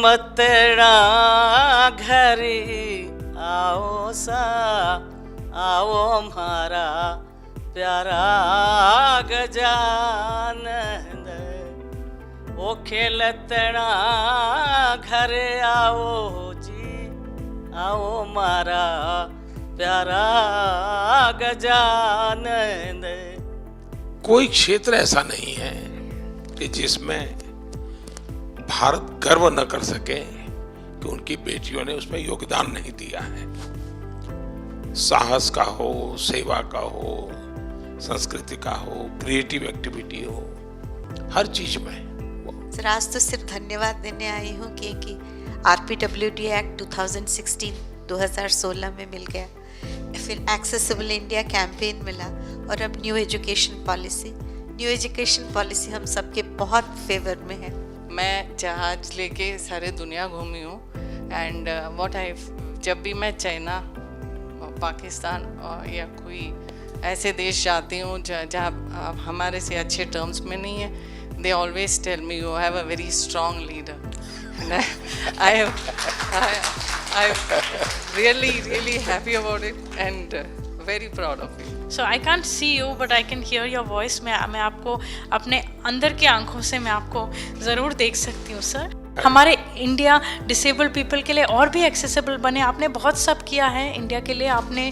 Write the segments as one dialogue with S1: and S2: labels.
S1: मतड़ा घरे आओ सा, आओ मारा प्यारा गजानंद। ओ खेलतड़ा घरे आओ जी, आओ मारा प्यारा गजानंद।
S2: कोई क्षेत्र ऐसा नहीं है कि जिसमें भारत गर्व न कर सके कि उनकी बेटियों ने उसमें योगदान नहीं दिया है। साहस का हो, सेवा का हो, संस्कृति का हो, क्रिएटिव एक्टिविटी हो, हर चीज में।
S3: सर आज तो सिर्फ धन्यवाद देने आई हूँ क्योंकि RPWD एक्ट 2016 में मिल गया, फिर एक्सेसिबल इंडिया कैंपेन मिला और अब न्यू एजुकेशन पॉलिसी हम सबके बहुत फेवर में है।
S4: मैं जहाज लेके सारे दुनिया घूमी हूँ एंड जब भी मैं चाइना, पाकिस्तान या कोई ऐसे देश जाती हूँ जहाँ हमारे से अच्छे टर्म्स में नहीं है, they always tell me you have a very strong leader and I'm really happy about it and very proud of you.
S5: So I can't see you but I can hear your voice. मैं आपको अपने अंदर की आंखों से मैं आपको ज़रूर देख सकती हूँ सर। हमारे इंडिया डिसेबल्ड पीपल के लिए और भी एक्सेसिबल बने। आपने बहुत सब किया है इंडिया के लिए, आपने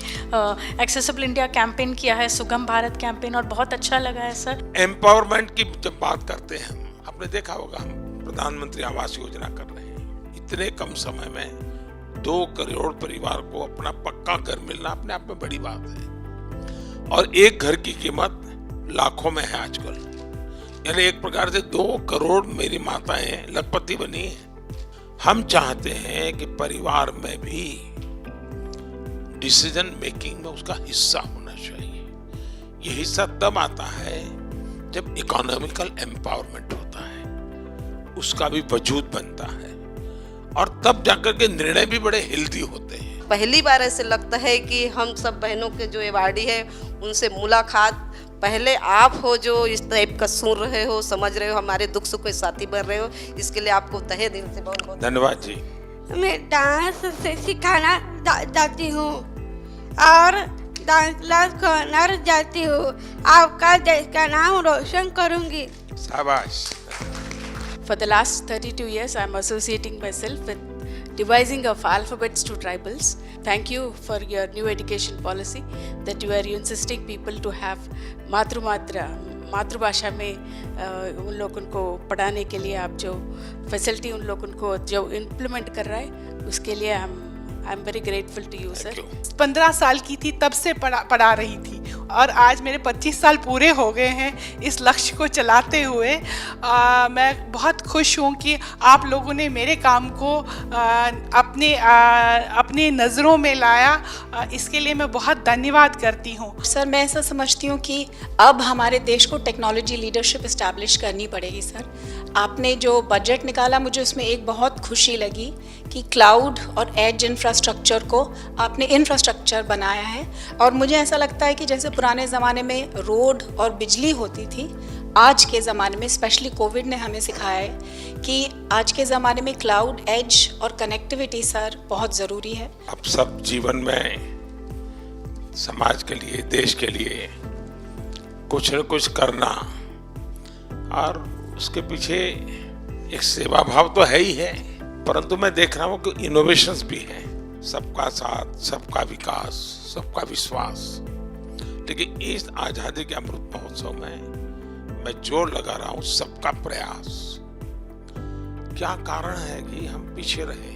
S5: एक्सेसिबल इंडिया कैंपेन किया है, सुगम भारत कैंपेन, और बहुत अच्छा लगा है सर।
S2: एम्पावरमेंट की जब बात करते हैं, आपने देखा होगा हम प्रधानमंत्री आवास योजना कर रहे हैं। इतने कम समय में 2 करोड़ परिवार को अपना पक्का घर मिलना अपने आप में बड़ी बात है और एक घर की कीमत लाखों में है आजकल। यानी एक प्रकार से 2 करोड़ मेरी माताएं लखपति बनी है। हम चाहते हैं कि परिवार में भी डिसीजन मेकिंग में उसका हिस्सा होना चाहिए। ये हिस्सा तब आता है जब इकोनॉमिकल एम्पावरमेंट होता है, उसका भी वजूद बनता है और तब जाकर के निर्णय भी बड़े हेल्दी होते हैं।
S6: पहली बार ऐसे लगता है कि हम सब बहनों के जो अवार्डी है उनसे मुलाकात पहले आप हो, जो इस टाइप का सुन रहे हो, समझ रहे हो, हमारे दुख सुख के साथी बन रहे हो, इसके लिए आपको तहे दिल से बहुत बहुत
S2: धन्यवाद जी।
S7: मैं डांस से सिखाना जाती हूँ और डांस क्लास करना जाती हूँ। आपका देश का नाम रोशन करूँगी।
S2: शाबाश।
S8: For the last 32 years, I am associating myself with devising of alphabets to tribals. Thank you for your new education policy that you are insisting people to have मातृभाषा में उन लोगों को पढ़ाने के लिए आप जो फैसिलिटी उन लोगों को जो इम्प्लीमेंट कर रहा है, उसके लिए I am very grateful to you sir.
S9: 15 साल की थी तब से पढ़ा रही थी और आज मेरे 25 साल पूरे हो गए हैं इस लक्ष्य को चलाते हुए। मैं बहुत खुश हूँ कि आप लोगों ने मेरे काम को अपने नज़रों में लाया। इसके लिए मैं बहुत धन्यवाद करती हूँ।
S10: सर मैं ऐसा समझती हूँ कि अब हमारे देश को टेक्नोलॉजी लीडरशिप इस्टेब्लिश करनी पड़ेगी। सर आपने जो बजट निकाला, मुझे उसमें एक बहुत खुशी लगी कि क्लाउड और एज इंफ्रास्ट्रक्चर को आपने इंफ्रास्ट्रक्चर बनाया है। और मुझे ऐसा लगता है कि जैसे पुराने ज़माने में रोड और बिजली होती थी, आज के ज़माने में स्पेशली कोविड ने हमें सिखाया है कि आज के ज़माने में क्लाउड, एज और कनेक्टिविटी सर बहुत ज़रूरी है।
S2: अब सब जीवन में समाज के लिए, देश के लिए कुछ न कुछ करना और उसके पीछे एक सेवा भाव तो है ही है, परंतु मैं देख रहा हूँ कि इनोवेशंस भी हैं। सबका साथ, सबका विकास, सबका विश्वास। लेकिन इस आजादी के अमृत महोत्सव में मैं जोर लगा रहा हूँ सबका प्रयास। क्या कारण है कि हम पीछे रहे?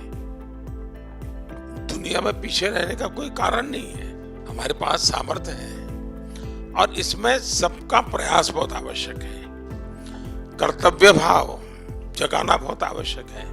S2: दुनिया में पीछे रहने का कोई कारण नहीं है। हमारे पास सामर्थ्य है और इसमें सबका प्रयास बहुत आवश्यक है। कर्तव्य भाव जगाना बहुत आवश्यक है।